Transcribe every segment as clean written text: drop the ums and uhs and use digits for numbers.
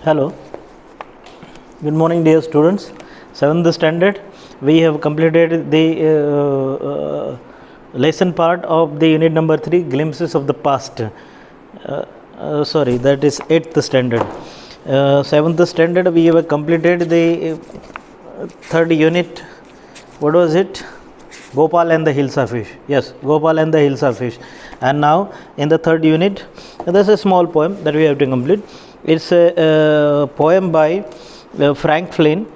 Hello, good morning dear students. 7th standard, we have completed the lesson part of the unit number 3, glimpses of the past. That is 8th standard. 7th standard, we have completed the third unit. What was it? Gopal and the hills of fish. Yes, Gopal and the hills of fish. And now in the third unit, there's a small poem that we have to complete. It's a poem by Frank Flynn,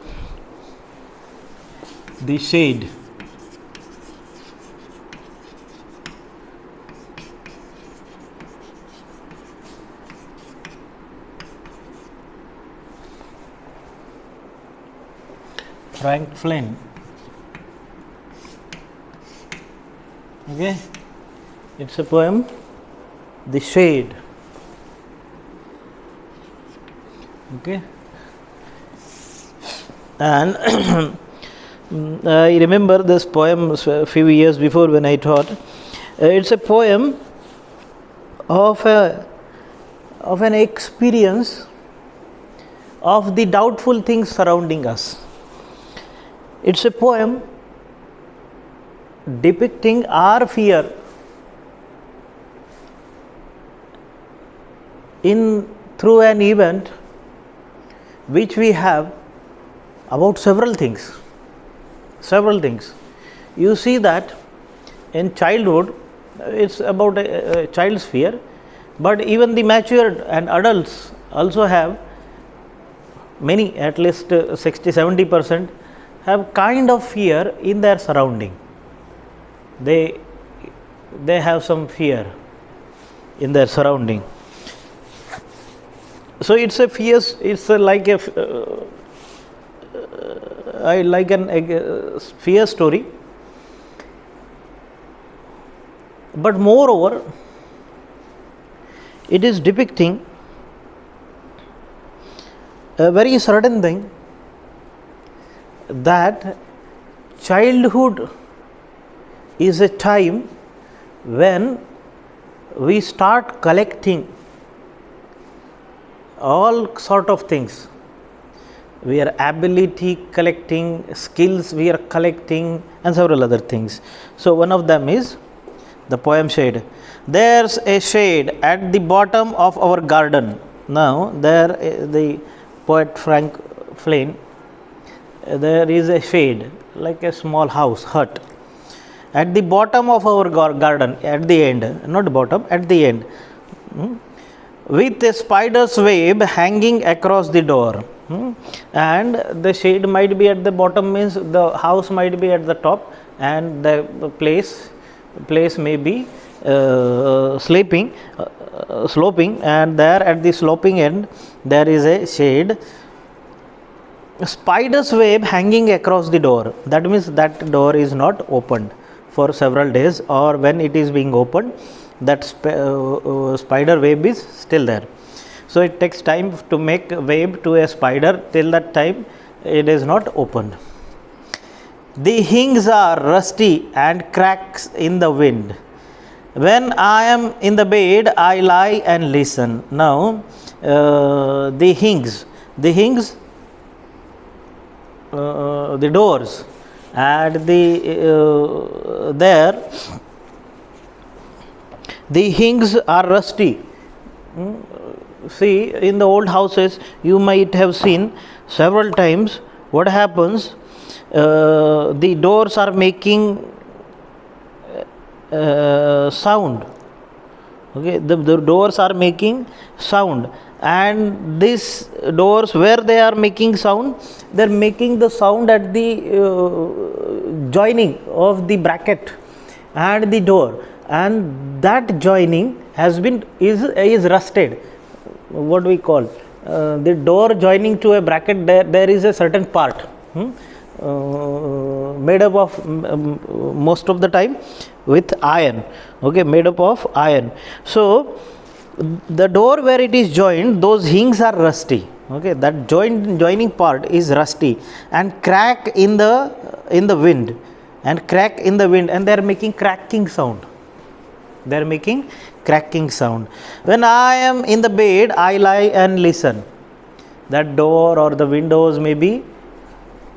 The Shade. Frank Flynn. Okay, it's a poem, The Shade. Okay, and I remember this poem a few years before when I taught. It's a poem of an experience of the doubtful things surrounding us. It's a poem depicting our fear through an event which we have about several things. You see that in childhood, it's about a child's fear, but even the matured and adults also have, many, at least 60-70% have kind of fear in their surrounding. They have some fear in their surrounding. So it's a fierce, like a fear story, but moreover it is depicting a very certain thing, that childhood is a time when we start collecting all sort of things. We are ability collecting, skills we are collecting, and several other things. So one of them is the poem Shade. There's a shade at the bottom of our garden. Now there, the poet Frank Flynn, there is a shade, like a small house, hut, at the bottom of our garden, at the end, not bottom, at the end, with a spider's web hanging across the door. And the shade might be at the bottom, means the house might be at the top, and the place may be sloping, and there at the sloping end there is a shade, spider's web hanging across the door. That means that door is not opened for several days, or when it is being opened, that spider web is still there. So it takes time to make a web to a spider. Till that time it is not opened. The hinges are rusty and cracks in the wind. When I am in the bed, I lie and listen. Now the hinges, the doors, and the hinges are rusty. See, in the old houses you might have seen several times what happens. The doors are making sound. Okay, the doors are making sound, and these doors, where they are making sound, they are making the sound at the joining of the bracket and the door, and that joining is rusted. What we call the door joining to a bracket, there is a certain part made up of most of the time with iron. Okay, made up of iron. So the door where it is joined, those hinges are rusty. Okay, that joining part is rusty and crack in the wind, and they are making cracking sound. They are making cracking sound. When I am in the bed, I lie and listen. That door or the windows may be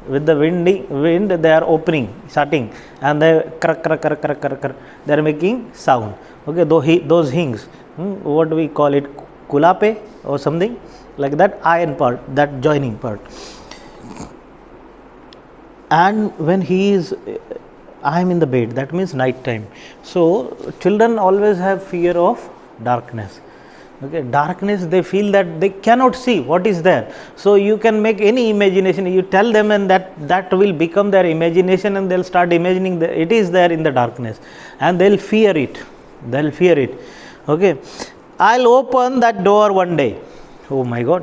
with the wind they are opening, shutting, and they crack, crack, crack, crack, crack, crack, they are making sound. Okay, those hinges, what do we call it, kulape or something like that, iron part, that joining part. And when I am in the bed, that means night time. So children always have fear of darkness. Okay, darkness, they feel that they cannot see what is there. So you can make any imagination, you tell them, and that will become their imagination, and they'll start imagining that it is there in the darkness, and they'll fear it. They'll fear it. Okay, I'll open that door one day. Oh my God.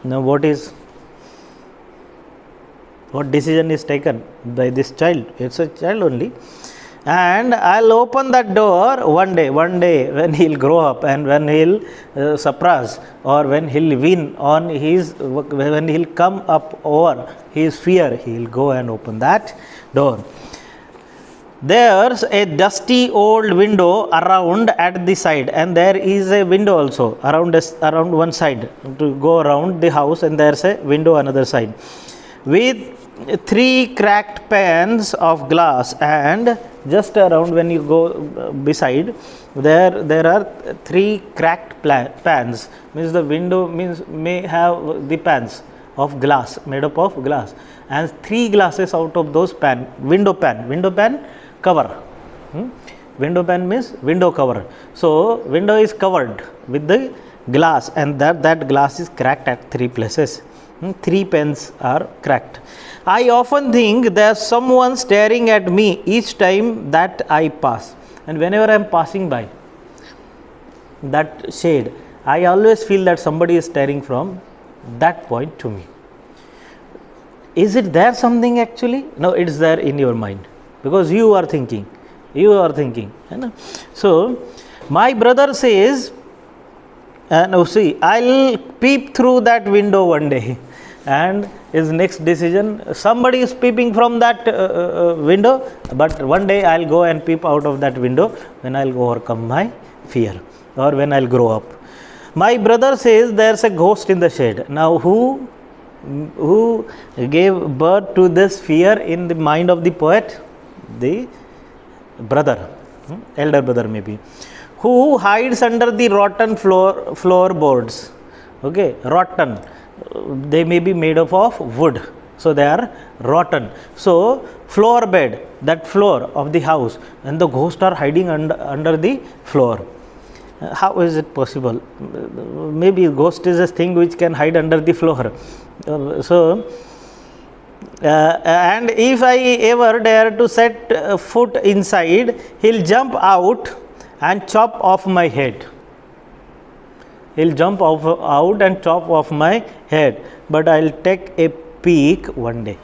Now what decision is taken by this child? It's a child only. And I'll open that door one day when he'll grow up, and when he'll suppress, or when he'll win on when he'll come up over his fear, he'll go and open that door. There's a dusty old window around at the side, and there is a window also around one side to go around the house, and there's a window another side with 3 cracked panes of glass, and just around when you go beside, there are 3 cracked pans, means the window may have the pans of glass, made up of glass, and 3 glasses out of those window pan cover. Window pan means window cover. So window is covered with the glass, and that glass is cracked at 3 places. 3 panes are cracked. I often think there's someone staring at me each time that I pass, and whenever I am passing by that shade, I always feel that somebody is staring from that point to me. Is it there something actually? No, it's there in your mind, because you are thinking. So my brother says, now see, I'll peep through that window one day. And his next decision, somebody is peeping from that window, but one day I'll go and peep out of that window when I'll overcome my fear, or when I'll grow up. My brother says there's a ghost in the shade. Now who gave birth to this fear in the mind of the poet? The brother, elder brother maybe, who hides under the rotten floorboards. Okay, rotten. They may be made up of wood, so they are rotten. So floor bed, that floor of the house, and the ghosts are hiding under the floor. How is it possible? Maybe ghost is a thing which can hide under the floor. And if I ever dare to set foot inside, he'll jump out and chop off my head. He'll jump out and chop off my head, but I'll take a peek one day.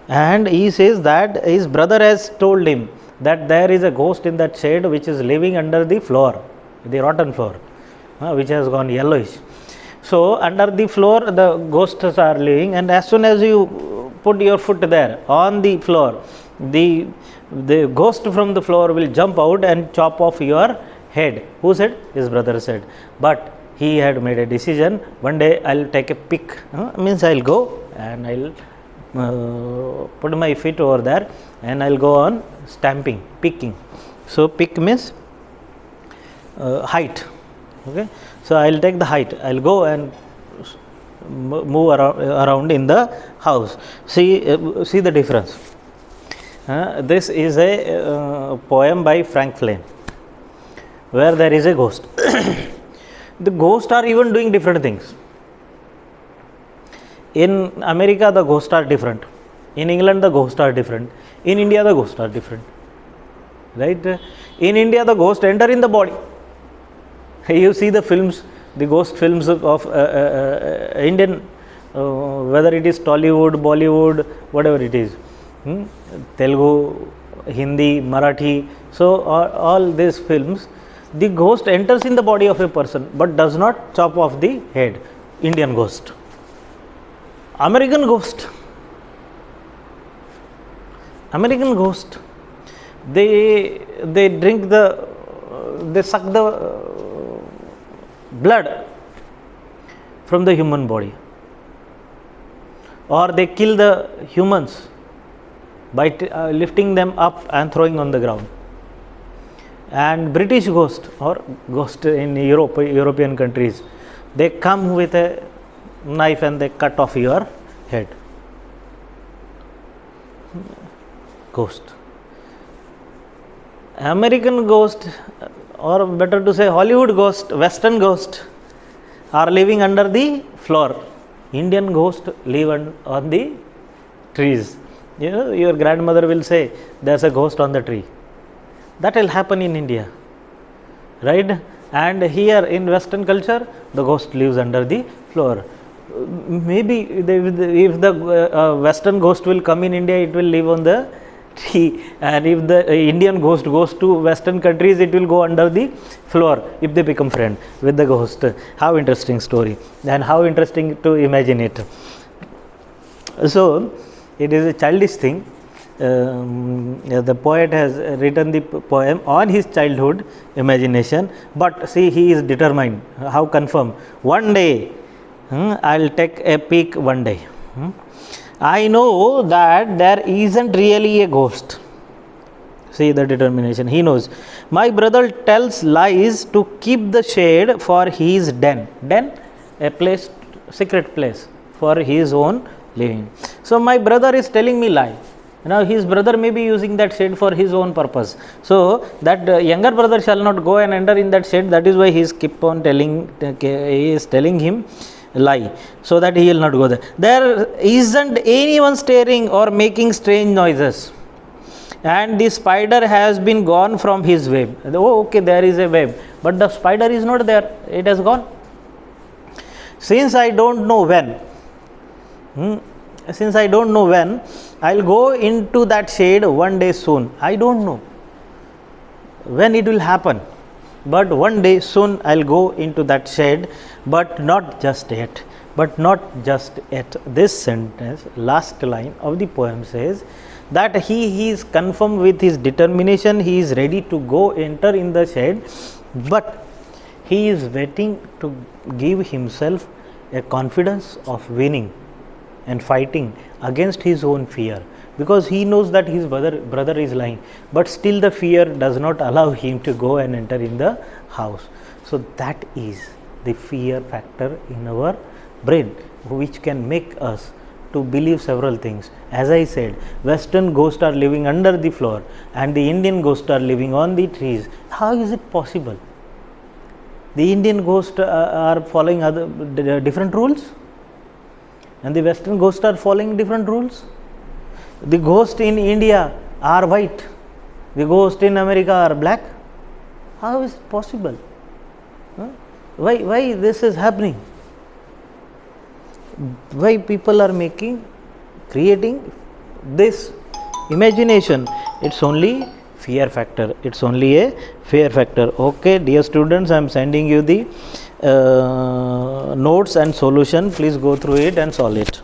And he says that his brother has told him that there is a ghost in that shade which is living under the floor, the rotten floor, which has gone yellowish. So under the floor the ghosts are living, and as soon as you put your foot there on the floor, the ghost from the floor will jump out and chop off your head. Who said? His brother said. But he had made a decision, one day I'll take a pick, means I'll go and I'll put my feet over there, and I'll go on stamping, picking. So pick means height. Okay, so I'll take the height, I'll go and move around in the house. See the difference. This is a poem by Frank Flynn, where there is a ghost. The ghosts are even doing different things. In America the ghosts are different, in England the ghosts are different, in India the ghosts are different, right? In India the ghosts enter in the body. You see the films, the ghost films of Indian, whether it is Tollywood, Bollywood, whatever it is, Telugu, Hindi, Marathi, so all these films, the ghost enters in the body of a person but does not chop off the head. Indian ghost. American ghost, they drink they suck the blood from the human body, or they kill the humans by lifting them up and throwing on the ground. And British ghost or ghost in European countries, they come with a knife and they cut off your head. Ghost. American ghost, or better to say Hollywood ghost, Western ghost, are living under the floor. Indian ghost live on the trees. You know, your grandmother will say there's a ghost on the tree. That will happen in India, right? And here in Western culture, the ghost lives under the floor. Maybe if the Western ghost will come in India, it will live on the tree, and if the Indian ghost goes to Western countries, it will go under the floor if they become friend with the ghost. How interesting story, and how interesting to imagine it. So it is a childish thing. The poet has written the poem on his childhood imagination, but see, he is determined. How confirm? One day, I'll take a peek one day. I know that there isn't really a ghost. See the determination. He knows. My brother tells lies to keep the shade for his den. Den, a place, secret place for his own living. So my brother is telling me lie. Now his brother may be using that shade for his own purpose. So that younger brother shall not go and enter in that shade. That is why he is keep on telling. He is telling him lie, so that he will not go there. There isn't anyone staring or making strange noises, and the spider has been gone from his web. Oh, okay, there is a web, but the spider is not there. It has gone. Since I don't know when. Since I don't know when, I'll go into that shade one day soon. I don't know when it will happen, but one day soon I'll go into that shade, but not just yet. But not just yet. This sentence, last line of the poem says that he is confirmed with his determination. He is ready to go enter in the shade, but he is waiting to give himself a confidence of winning and fighting against his own fear, because he knows that his brother is lying, but still the fear does not allow him to go and enter in the house. So that is the fear factor in our brain, which can make us to believe several things. As I said, Western ghosts are living under the floor and the Indian ghosts are living on the trees. How is it possible? The Indian ghosts are following different rules, and the Western ghosts are following different rules. The ghosts in India are white, the ghosts in America are black. How is it possible? Why this is happening? Why people are creating this imagination? It's only fear factor. It's only a fear factor. Okay, dear students, I am sending you the notes and solution. Please go through it and solve it.